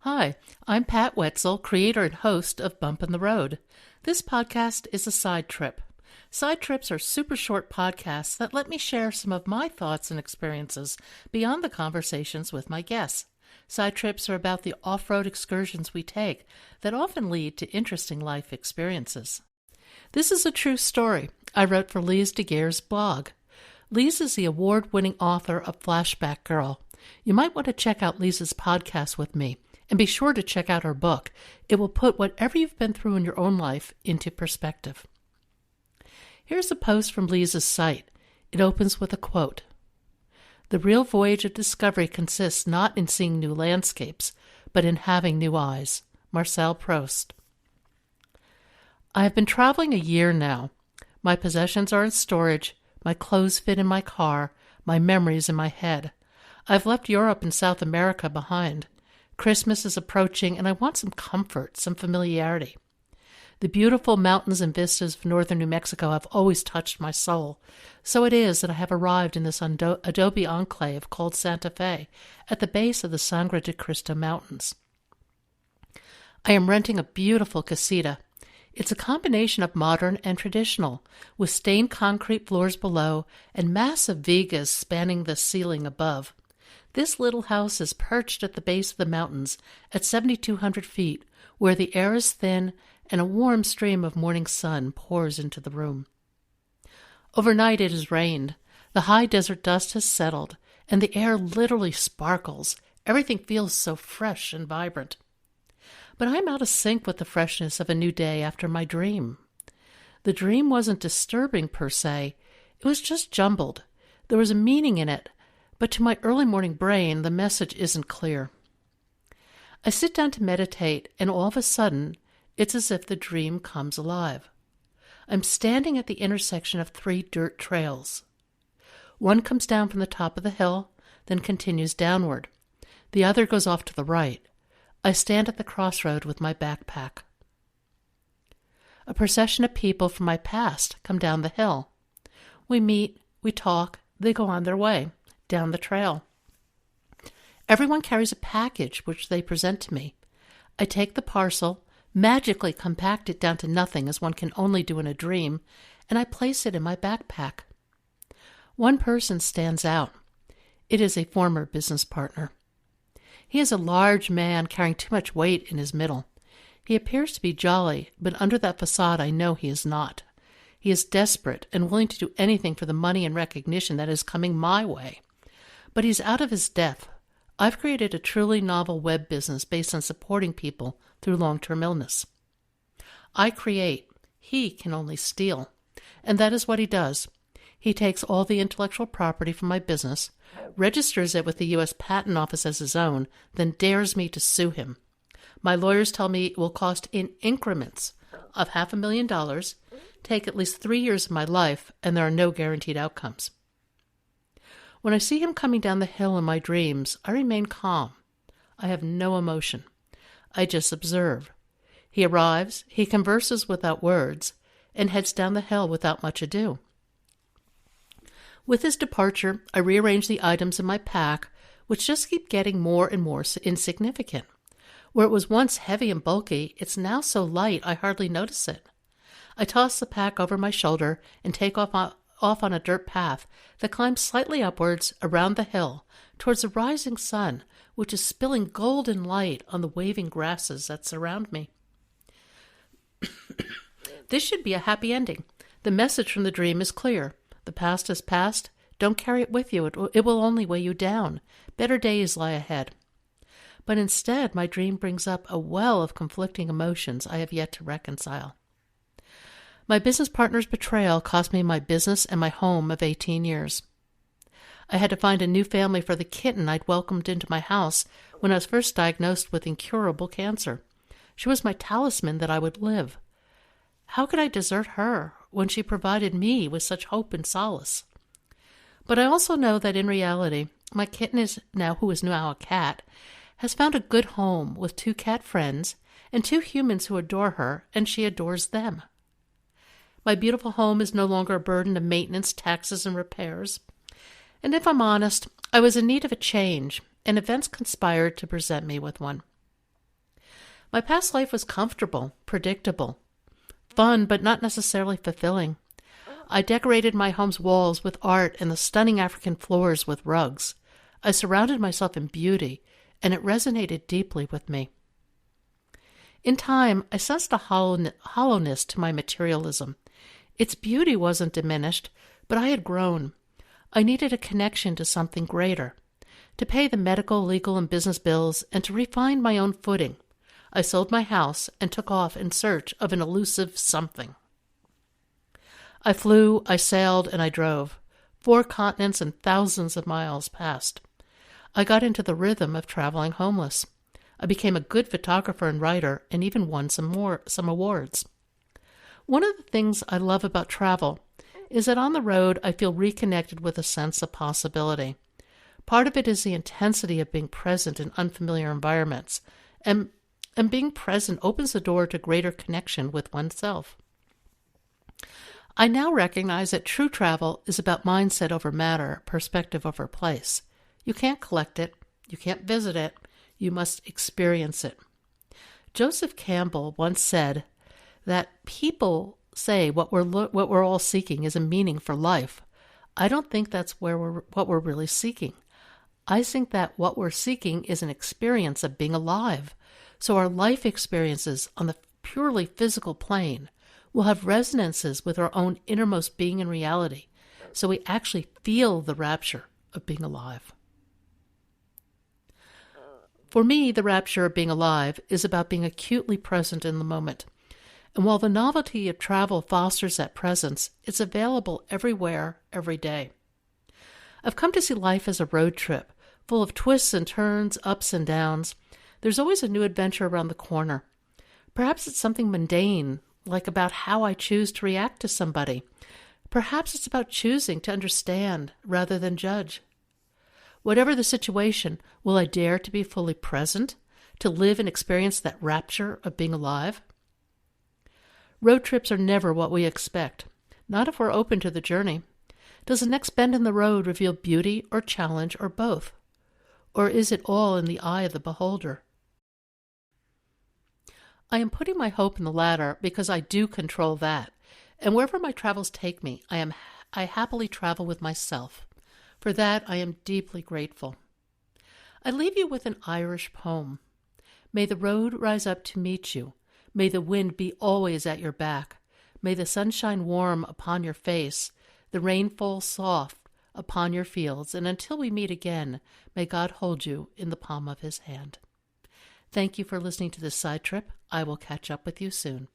Hi, I'm Pat Wetzel, creator and host of Bump in the Road. This podcast is a side trip. Side trips are super short podcasts that let me share some of my thoughts and experiences beyond the conversations with my guests. Side trips are about the off-road excursions we take that often lead to interesting life experiences. This is a true story I wrote for Lise Deguer's blog. Lise is the award-winning author of Flashback Girl. You might want to check out Lisa's podcast with me. And be sure to check out her book. It will put whatever you've been through in your own life into perspective. Here's a post from Lisa's site. It opens with a quote. "The real voyage of discovery consists not in seeing new landscapes, but in having new eyes." Marcel Proust. I have been traveling a year now. My possessions are in storage, my clothes fit in my car, my memories in my head. I've left Europe and South America behind. Christmas is approaching, and I want some comfort, some familiarity. The beautiful mountains and vistas of northern New Mexico have always touched my soul. So it is that I have arrived in this adobe enclave called Santa Fe at the base of the Sangre de Cristo Mountains. I am renting a beautiful casita. It's a combination of modern and traditional, with stained concrete floors below and massive vigas spanning the ceiling above. This little house is perched at the base of the mountains at 7,200 feet, where the air is thin and a warm stream of morning sun pours into the room. Overnight it has rained. The high desert dust has settled, and the air literally sparkles. Everything feels so fresh and vibrant. But I'm out of sync with the freshness of a new day after my dream. The dream wasn't disturbing per se. It was just jumbled. There was a meaning in it. But to my early morning brain, the message isn't clear. I sit down to meditate, and all of a sudden, it's as if the dream comes alive. I'm standing at the intersection of 3 dirt trails. One comes down from the top of the hill, then continues downward. The other goes off to the right. I stand at the crossroad with my backpack. A procession of people from my past come down the hill. We meet, we talk, they go on their way. Down the trail. Everyone carries a package which they present to me. I take the parcel, magically compact it down to nothing as one can only do in a dream, and I place it in my backpack. One person stands out. It is a former business partner. He is a large man carrying too much weight in his middle. He appears to be jolly, but under that facade I know he is not. He is desperate and willing to do anything for the money and recognition that is coming my way. But he's out of his depth. I've created a truly novel web business based on supporting people through long-term illness. I create. He can only steal. And that is what he does. He takes all the intellectual property from my business, registers it with the U.S. Patent Office as his own, then dares me to sue him. My lawyers tell me it will cost in increments of $500,000, take at least 3 years of my life, and there are no guaranteed outcomes. When I see him coming down the hill in my dreams, I remain calm. I have no emotion. I just observe. He arrives, he converses without words, and heads down the hill without much ado. With his departure, I rearrange the items in my pack, which just keep getting more and more insignificant. Where it was once heavy and bulky, it's now so light I hardly notice it. I toss the pack over my shoulder and take off on a dirt path that climbs slightly upwards around the hill towards the rising sun, which is spilling golden light on the waving grasses that surround me. This should be a happy ending. The message from the dream is clear. The past is past. Don't carry it with you. It will only weigh you down. Better days lie ahead. But instead, my dream brings up a well of conflicting emotions I have yet to reconcile. My business partner's betrayal cost me my business and my home of 18 years. I had to find a new family for the kitten I'd welcomed into my house when I was first diagnosed with incurable cancer. She was my talisman that I would live. How could I desert her when she provided me with such hope and solace? But I also know that in reality, my kitten who is now a cat, has found a good home with 2 cat friends and 2 humans who adore her, and she adores them. My beautiful home is no longer a burden of maintenance, taxes, and repairs. And if I'm honest, I was in need of a change, and events conspired to present me with one. My past life was comfortable, predictable, fun, but not necessarily fulfilling. I decorated my home's walls with art and the stunning African floors with rugs. I surrounded myself in beauty, and it resonated deeply with me. In time, I sensed a hollowness to my materialism. Its beauty wasn't diminished, but I had grown. I needed a connection to something greater, to pay the medical, legal, and business bills, and to refine my own footing. I sold my house and took off in search of an elusive something. I flew, I sailed, and I drove. 4 continents and thousands of miles passed. I got into the rhythm of traveling homeless. I became a good photographer and writer, and even won some awards. One of the things I love about travel is that on the road I feel reconnected with a sense of possibility. Part of it is the intensity of being present in unfamiliar environments, and being present opens the door to greater connection with oneself. I now recognize that true travel is about mindset over matter, perspective over place. You can't collect it, you can't visit it, you must experience it. Joseph Campbell once said that people say what we're all seeking is a meaning for life. I don't think that's what we're really seeking. I think that what we're seeking is an experience of being alive. So our life experiences on the purely physical plane will have resonances with our own innermost being and reality, so we actually feel the rapture of being alive. For me, the rapture of being alive is about being acutely present in the moment. And while the novelty of travel fosters that presence, it's available everywhere, every day. I've come to see life as a road trip, full of twists and turns, ups and downs. There's always a new adventure around the corner. Perhaps it's something mundane, like about how I choose to react to somebody. Perhaps it's about choosing to understand rather than judge. Whatever the situation, will I dare to be fully present, to live and experience that rapture of being alive? Road trips are never what we expect, not if we're open to the journey. Does the next bend in the road reveal beauty or challenge or both? Or is it all in the eye of the beholder? I am putting my hope in the latter because I do control that, and wherever my travels take me, I happily travel with myself. For that, I am deeply grateful. I leave you with an Irish poem. May the road rise up to meet you. May the wind be always at your back. May the sun shine warm upon your face, the rain fall soft upon your fields, and until we meet again, may God hold you in the palm of his hand. Thank you for listening to this side trip. I will catch up with you soon.